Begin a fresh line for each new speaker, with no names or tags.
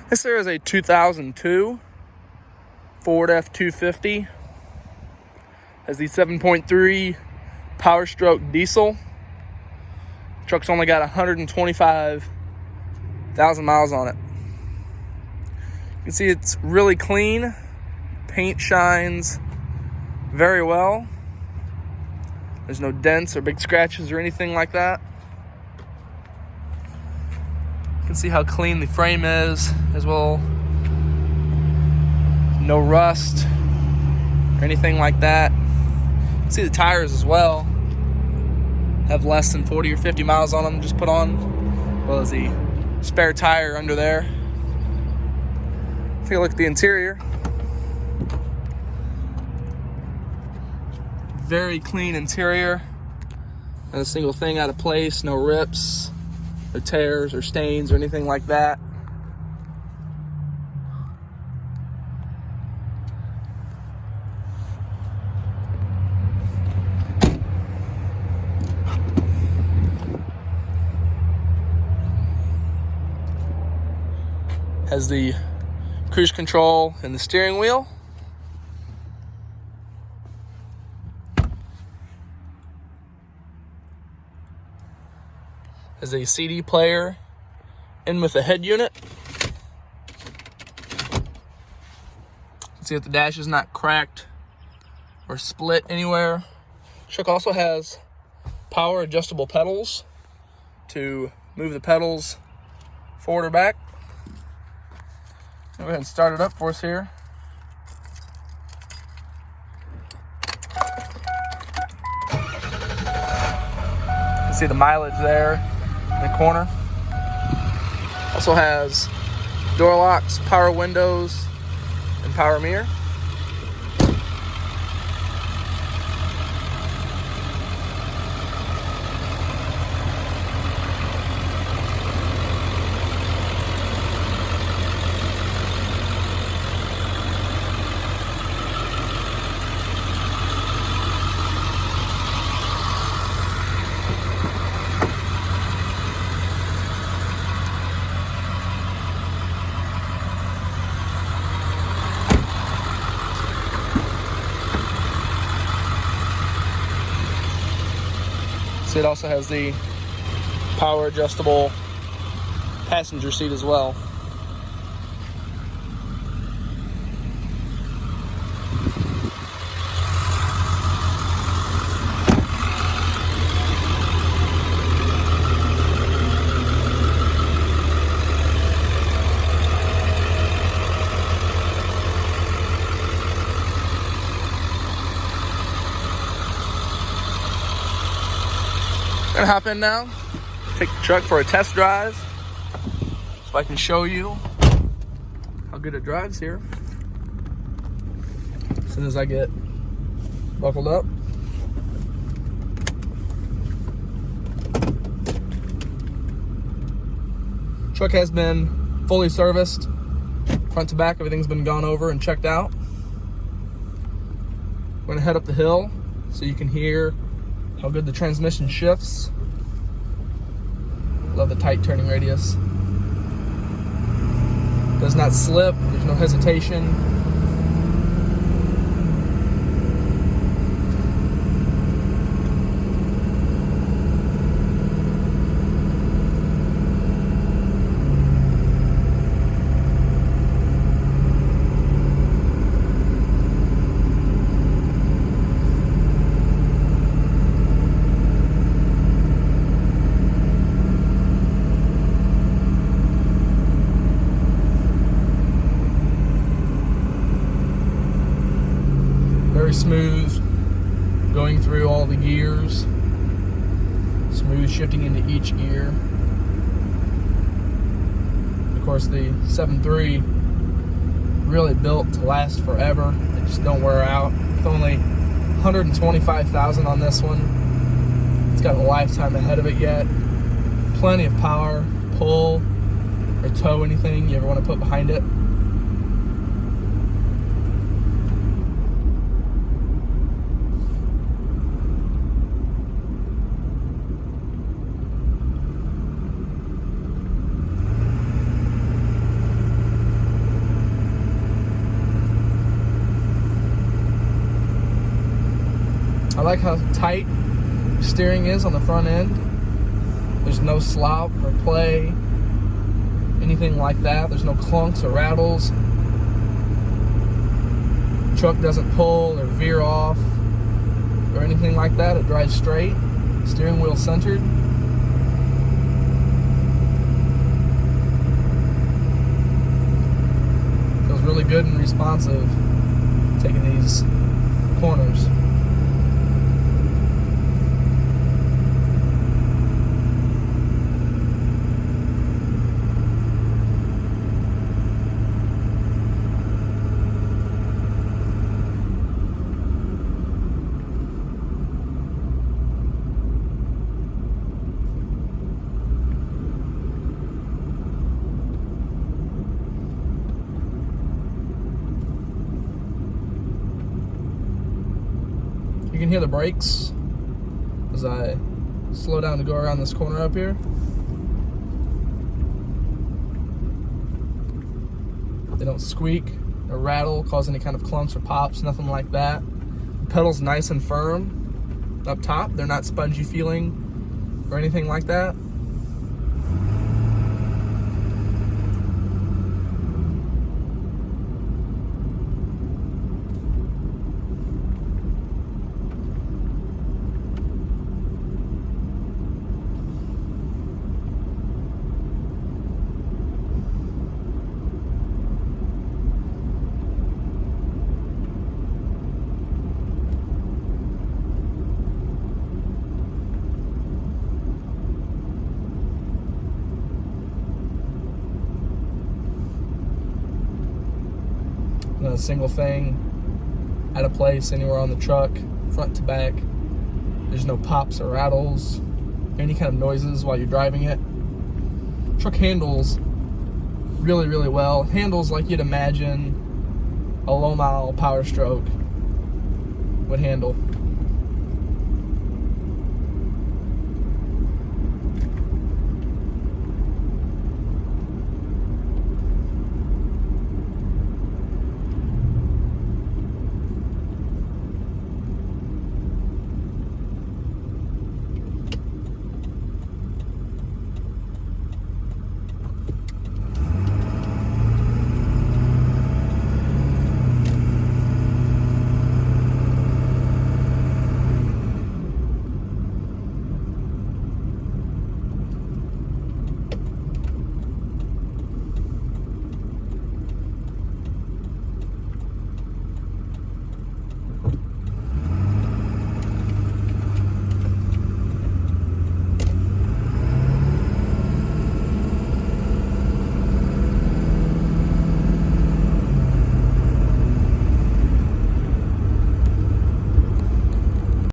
This there is a 2002 Ford F-250. Has the 7.3 Powerstroke diesel. Truck's only got 125,000 miles on it. You can see it's really clean. Paint shines very well. There's no dents or big scratches or anything like that. You can see how clean the frame is as well. No rust or anything like that. You can see the tires as well have less than 40 or 50 miles on them, just put on, as well as the spare tire under there. Take a look at the interior. Very clean interior. Not a single thing out of place, no rips, no tears or stains or anything like that. Has the cruise control and the steering wheel. Has a CD player in with a head unit. See if the dash is not cracked or split anywhere. Truck also has power adjustable pedals to move the pedals forward or back. Go ahead and start it up for us here. You can see the mileage there in the corner. Also has door locks, power windows, and power mirror. So it also has the power adjustable passenger seat as well. Gonna hop in now, take the truck for a test drive, so I can show you how good it drives here. As soon as I get buckled up. Truck has been fully serviced, front to back, everything's been gone over and checked out. I'm gonna head up the hill so you can hear how good the transmission shifts. Love the tight turning radius. Does not slip, there's no hesitation. Very smooth going through all the gears, smooth shifting into each gear. Of course, the 7.3 really built to last forever. They just don't wear out. With only 125,000 on this one, it's got a lifetime ahead of it yet. Plenty of power, pull or tow anything you ever want to put behind it. like how tight steering is on the front end. There's no slop or play, anything like that. There's no clunks or rattles. Truck doesn't pull or veer off or anything like that. It drives straight, steering wheel centered. Feels really good and responsive taking these corners. You can hear the brakes as I slow down to go around this corner up here. They don't squeak or rattle, cause any kind of clumps or pops, nothing like that. The pedal's nice and firm up top. They're not spongy feeling or anything like that. A single thing out of place anywhere on the truck, front to back. There's no pops or rattles, any kind of noises while you're driving it. Truck handles really, really well. Handles like you'd imagine a low mile Powerstroke would handle.